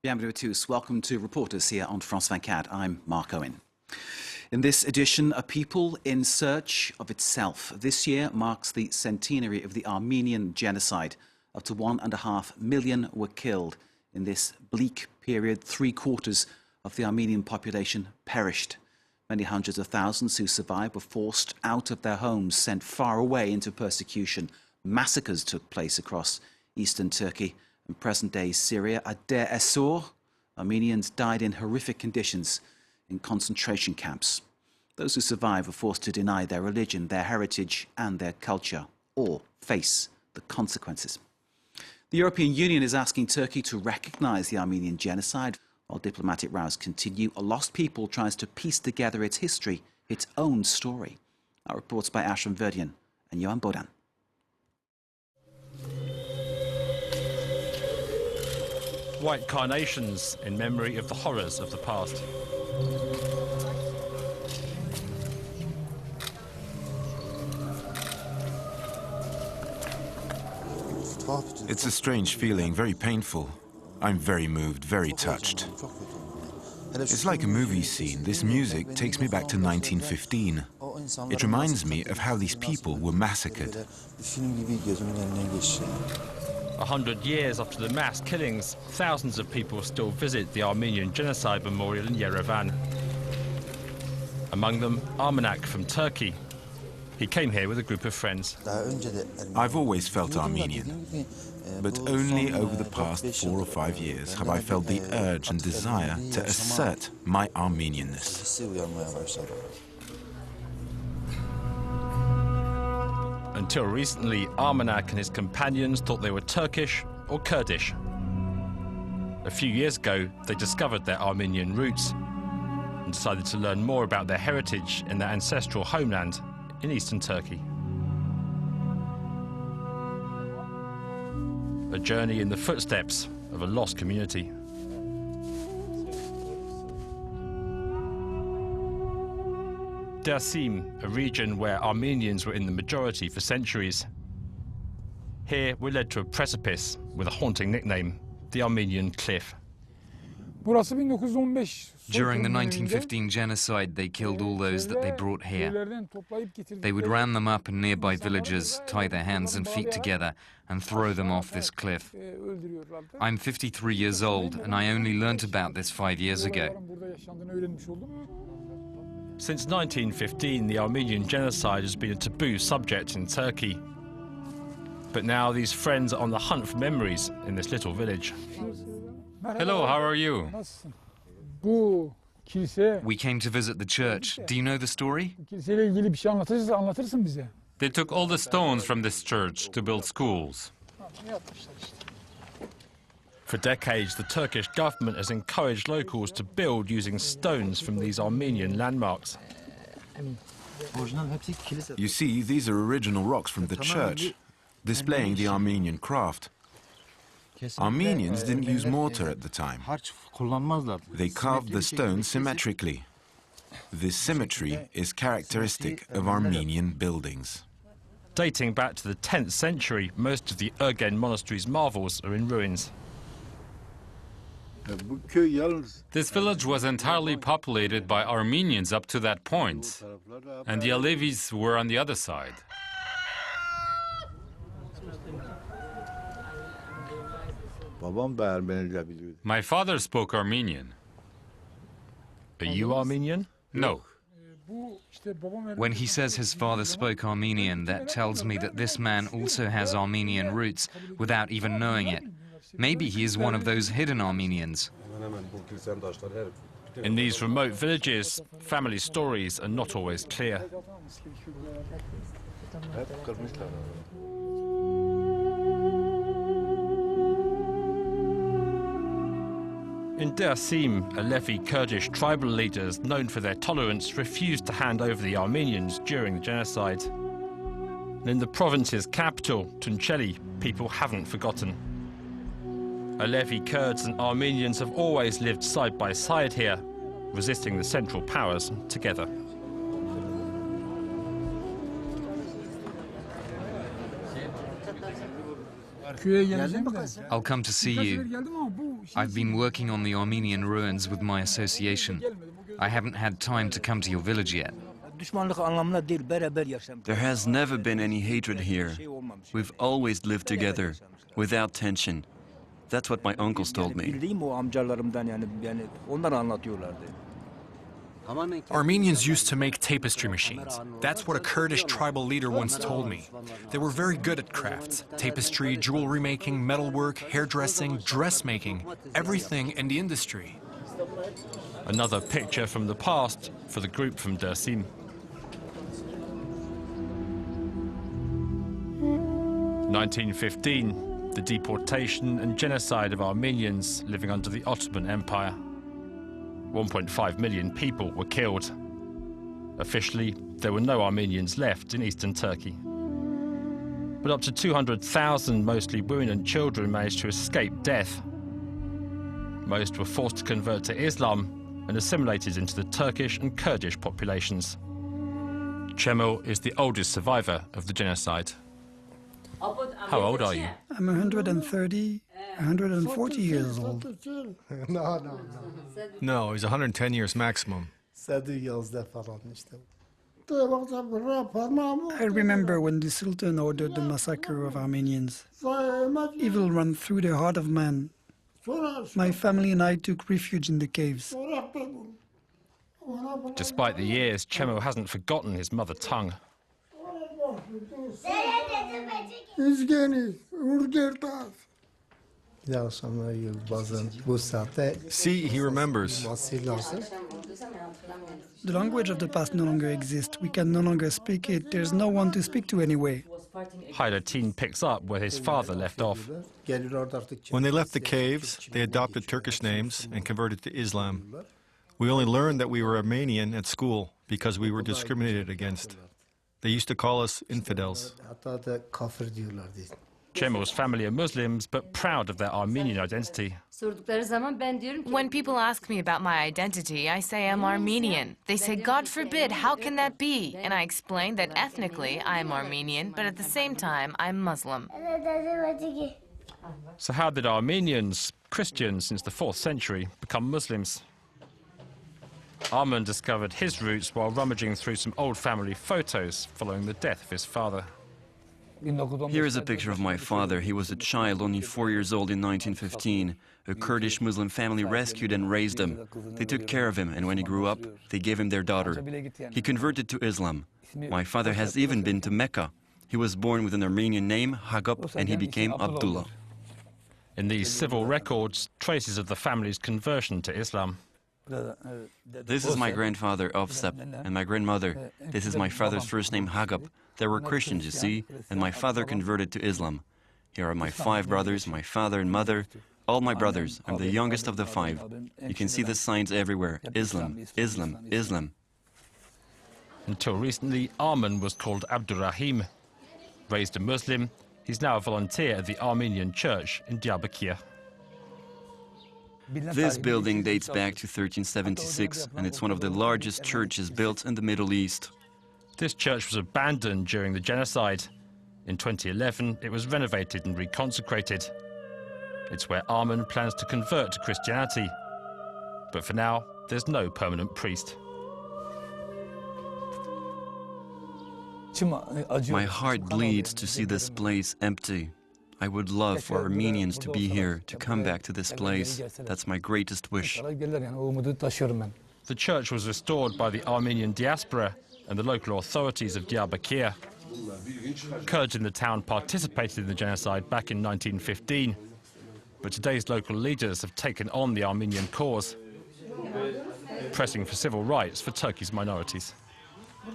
Bienvenue à tous. Welcome to Reporters here on France 24. I'm Mark Owen. In this edition, a people in search of itself. This year marks the centenary of the Armenian genocide. Up to 1.5 million were killed in this bleak period. 3/4 of the Armenian population perished. Many hundreds of thousands who survived were forced out of their homes, sent far away into persecution. Massacres took place across eastern Turkey and present-day Syria. At Deir ez-Zor, Armenians died in horrific conditions in concentration camps. Those who survived were forced to deny their religion, their heritage and their culture, or face the consequences. The European Union is asking Turkey to recognise the Armenian genocide. While diplomatic rows continue, A Lost People tries to piece together its history, its own story. Our reports by Ashram Verdian and Johan Bodan. White carnations in memory of the horrors of the past. It's a strange feeling, very painful. I'm very moved, very touched. It's like a movie scene. This music takes me back to 1915. It reminds me of how these people were massacred. 100 years after the mass killings, thousands of people still visit the Armenian Genocide Memorial in Yerevan. Among them, Armenak from Turkey. He came here with a group of friends. I've always felt Armenian, but only over the past 4 or 5 years have I felt the urge and desire to assert my Armenianness. Until recently, Armenak and his companions thought they were Turkish or Kurdish. A few years ago, they discovered their Armenian roots and decided to learn more about their heritage in their ancestral homeland in eastern Turkey. A journey in the footsteps of a lost community. Dersim, a region where Armenians were in the majority for centuries. Here we're led to a precipice with a haunting nickname, the Armenian Cliff. During the 1915 genocide, they killed all those that they brought here. They would round them up in nearby villages, tie their hands and feet together, and throw them off this cliff. I'm 53 years old, and I only learnt about this 5 years ago. Since 1915, the Armenian genocide has been a taboo subject in Turkey. But now these friends are on the hunt for memories in this little village. Hello, how are you? We came to visit the church. Do you know the story? They took all the stones from this church to build schools. For decades, the Turkish government has encouraged locals to build using stones from these Armenian landmarks. You see, these are original rocks from the church, displaying the Armenian craft. Armenians didn't use mortar at the time. They carved the stone symmetrically. This symmetry is characteristic of Armenian buildings. Dating back to the 10th century, most of the Ergen monastery's marvels are in ruins. This village was entirely populated by Armenians up to that point, and the Alevis were on the other side. My father spoke Armenian. Are you Armenian? No. When he says his father spoke Armenian, that tells me that this man also has Armenian roots without even knowing it. Maybe he is one of those hidden Armenians. In these remote villages, family stories are not always clear. In Dersim, a Levi Kurdish tribal leaders known for their tolerance refused to hand over the Armenians during the genocide. And in the province's capital, Tunceli, people haven't forgotten. Alevi Kurds and Armenians have always lived side by side here, resisting the Central Powers together. I'll come to see you. I've been working on the Armenian ruins with my association. I haven't had time to come to your village yet. There has never been any hatred here. We've always lived together, without tension. That's what my uncles told me. Armenians used to make tapestry machines. That's what a Kurdish tribal leader once told me. They were very good at crafts. Tapestry, jewelry making, metalwork, hairdressing, dressmaking, everything in the industry. Another picture from the past for the group from Dersim. 1915, the deportation and genocide of Armenians living under the Ottoman Empire. 1.5 million people were killed. Officially, there were no Armenians left in eastern Turkey. But up to 200,000, mostly women and children, managed to escape death. Most were forced to convert to Islam and assimilated into the Turkish and Kurdish populations. CEMO is the oldest survivor of the genocide. How old are you? I'm 130, 140 years old. No, he's 110 years maximum. I remember when the Sultan ordered the massacre of Armenians. Evil ran through the heart of man. My family and I took refuge in the caves. Despite the years, CEMO hasn't forgotten his mother tongue. See, he remembers. The language of the past no longer exists. We can no longer speak it. There's no one to speak to anyway. Hayrettin picks up where his father left off. When they left the caves, they adopted Turkish names and converted to Islam. We only learned that we were Armenian at school because we were discriminated against. They used to call us infidels. CEMO's family are Muslims, but proud of their Armenian identity. When people ask me about my identity, I say I'm Armenian. They say, God forbid, how can that be? And I explain that ethnically I'm Armenian, but at the same time I'm Muslim. So how did Armenians, Christians since the 4th century, become Muslims? Arman discovered his roots while rummaging through some old family photos following the death of his father. Here is a picture of my father. He was a child, only 4 years old in 1915. A Kurdish Muslim family rescued and raised him. They took care of him, and when he grew up, they gave him their daughter. He converted to Islam. My father has even been to Mecca. He was born with an Armenian name, Hagap, and he became Abdullah. In these civil records, traces of the family's conversion to Islam. This is my grandfather, Ofsep, and my grandmother. This is my father's first name, Hagap. They were Christians, you see, and my father converted to Islam. Here are my 5 brothers, my father and mother, all my brothers. I'm the youngest of the 5. You can see the signs everywhere. Islam, Islam, Islam. Until recently, Arman was called Abdurrahim. Raised a Muslim, he's now a volunteer at the Armenian church in Diyarbakir. This building dates back to 1376, and it's one of the largest churches built in the Middle East. This church was abandoned during the genocide. In 2011, it was renovated and reconsecrated. It's where Arman plans to convert to Christianity. But for now, there's no permanent priest. My heart bleeds to see this place empty. I would love for Armenians to be here, to come back to this place. That's my greatest wish. The church was restored by the Armenian diaspora and the local authorities of Diyarbakir. Kurds in the town participated in the genocide back in 1915, but today's local leaders have taken on the Armenian cause, pressing for civil rights for Turkey's minorities.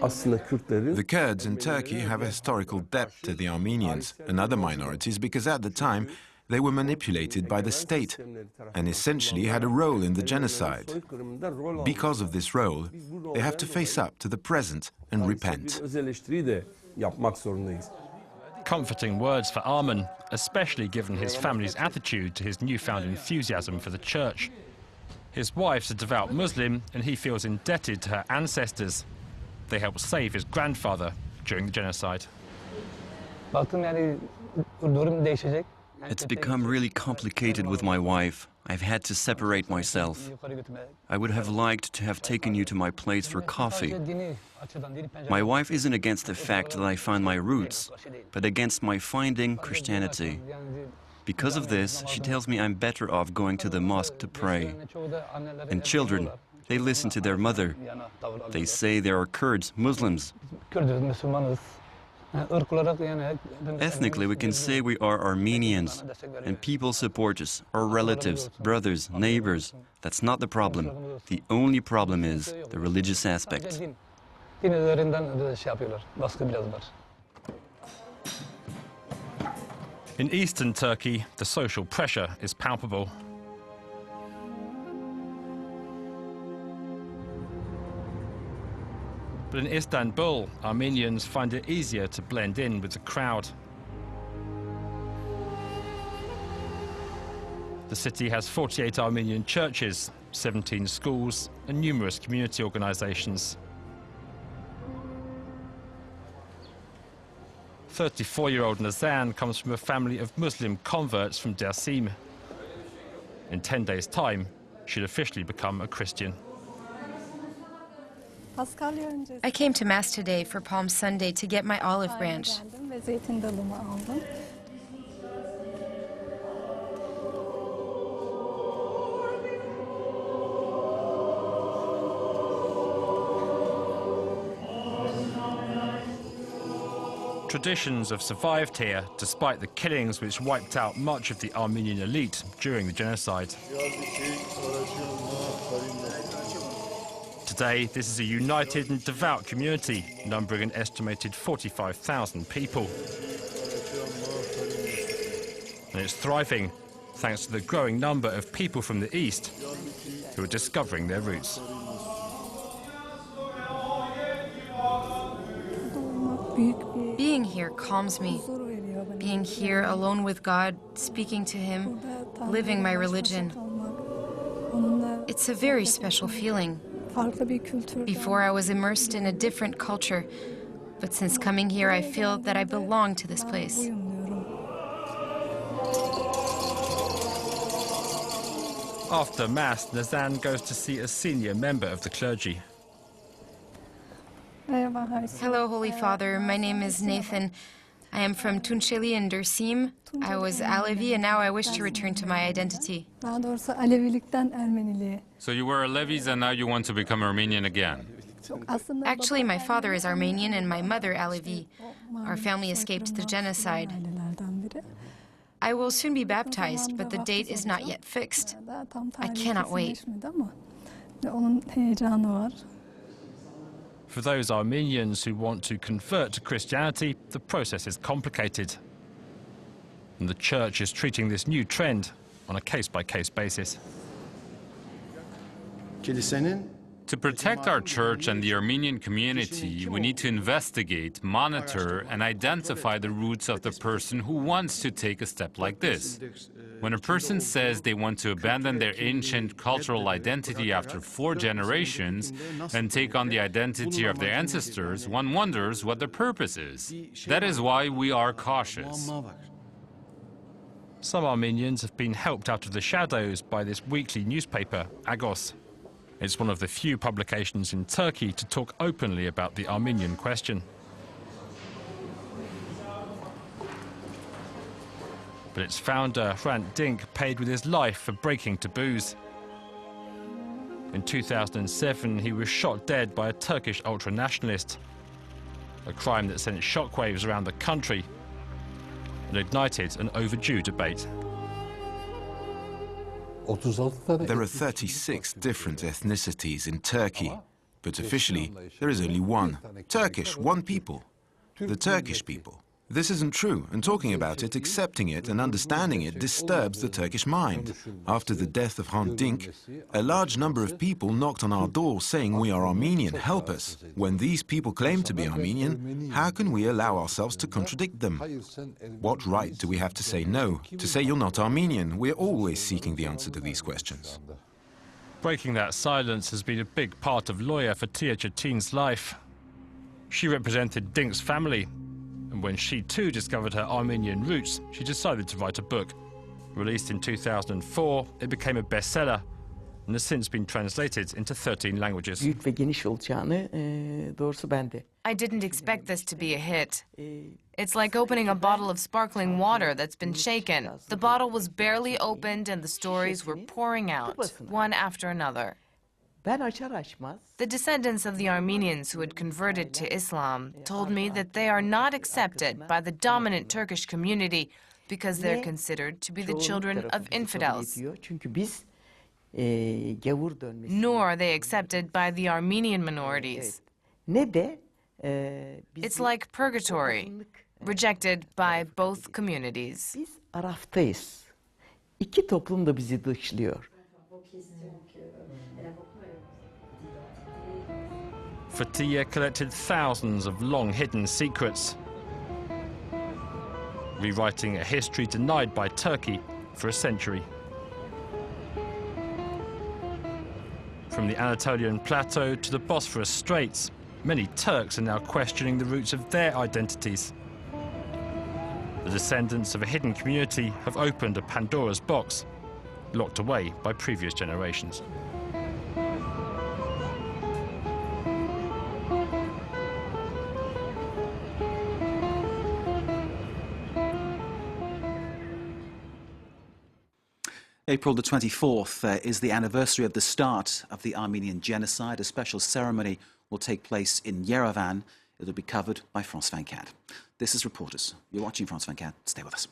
The Kurds in Turkey have a historical debt to the Armenians and other minorities because at the time they were manipulated by the state and essentially had a role in the genocide. Because of this role, they have to face up to the present and repent. Comforting words for Arman, especially given his family's attitude to his newfound enthusiasm for the church. His wife's a devout Muslim and he feels indebted to her ancestors. They helped save his grandfather during the genocide. It's become really complicated with my wife. I've had to separate myself. I would have liked to have taken you to my place for coffee. My wife isn't against the fact that I find my roots, but against my finding Christianity. Because of this, she tells me I'm better off going to the mosque to pray. And children, they listen to their mother. They say there are Kurds, Muslims. Ethnically, we can say we are Armenians, and people support us, our relatives, brothers, neighbors. That's not the problem. The only problem is the religious aspect. In eastern Turkey, the social pressure is palpable. But in Istanbul, Armenians find it easier to blend in with the crowd. The city has 48 Armenian churches, 17 schools, and numerous community organizations. 34-year-old Nazan comes from a family of Muslim converts from Dersim. In 10 days' time, she'll officially become a Christian. I came to Mass today for Palm Sunday to get my olive branch. Traditions have survived here despite the killings which wiped out much of the Armenian elite during the genocide. Today, this is a united and devout community, numbering an estimated 45,000 people. And it's thriving, thanks to the growing number of people from the East who are discovering their roots. Being here calms me. Being here alone with God, speaking to Him, living my religion. It's a very special feeling. Before I was immersed in a different culture, but since coming here I feel that I belong to this place. After Mass, Nazan goes to see a senior member of the clergy. Hello, Holy Father. My name is Nathan. I am from Tunçeli in Dersim. I was Alevi, and now I wish to return to my identity. So you were Alevis and now you want to become Armenian again? Actually, my father is Armenian and my mother Alevi. Our family escaped the genocide. I will soon be baptized, but the date is not yet fixed. I cannot wait. For those Armenians who want to convert to Christianity, the process is complicated. And the Church is treating this new trend on a case-by-case basis. To protect our church and the Armenian community, we need to investigate, monitor, and identify the roots of the person who wants to take a step like this. When a person says they want to abandon their ancient cultural identity after 4 generations and take on the identity of their ancestors, one wonders what the purpose is. That is why we are cautious. Some Armenians have been helped out of the shadows by this weekly newspaper, Agos. It's one of the few publications in Turkey to talk openly about the Armenian question. But its founder, Hrant Dink, paid with his life for breaking taboos. In 2007, he was shot dead by a Turkish ultranationalist, a crime that sent shockwaves around the country and ignited an overdue debate. There are 36 different ethnicities in Turkey, but officially there is only one. Turkish, one people. The Turkish people. This isn't true, and talking about it, accepting it and understanding it disturbs the Turkish mind. After the death of Hrant Dink, a large number of people knocked on our door saying we are Armenian, help us. When these people claim to be Armenian, how can we allow ourselves to contradict them? What right do we have to say no, to say you're not Armenian? We're always seeking the answer to these questions. Breaking that silence has been a big part of lawyer Fatia Çetin's life. She represented Dink's family, And when she too discovered her Armenian roots, she decided to write a book. Released in 2004, it became a bestseller and has since been translated into 13 languages. I didn't expect this to be a hit. It's like opening a bottle of sparkling water that's been shaken. The bottle was barely opened and the stories were pouring out, one after another. The descendants of the Armenians who had converted to Islam told me that they are not accepted by the dominant Turkish community because they're considered to be the children of infidels. Nor are they accepted by the Armenian minorities. It's like purgatory, rejected by both communities. Fatih collected thousands of long-hidden secrets, rewriting a history denied by Turkey for a century. From the Anatolian Plateau to the Bosphorus Straits, many Turks are now questioning the roots of their identities. The descendants of a hidden community have opened a Pandora's box, locked away by previous generations. April the 24th is the anniversary of the start of the Armenian genocide. A special ceremony will take place in Yerevan. It will be covered by France 24. This is Reporters. You're watching France 24. Stay with us.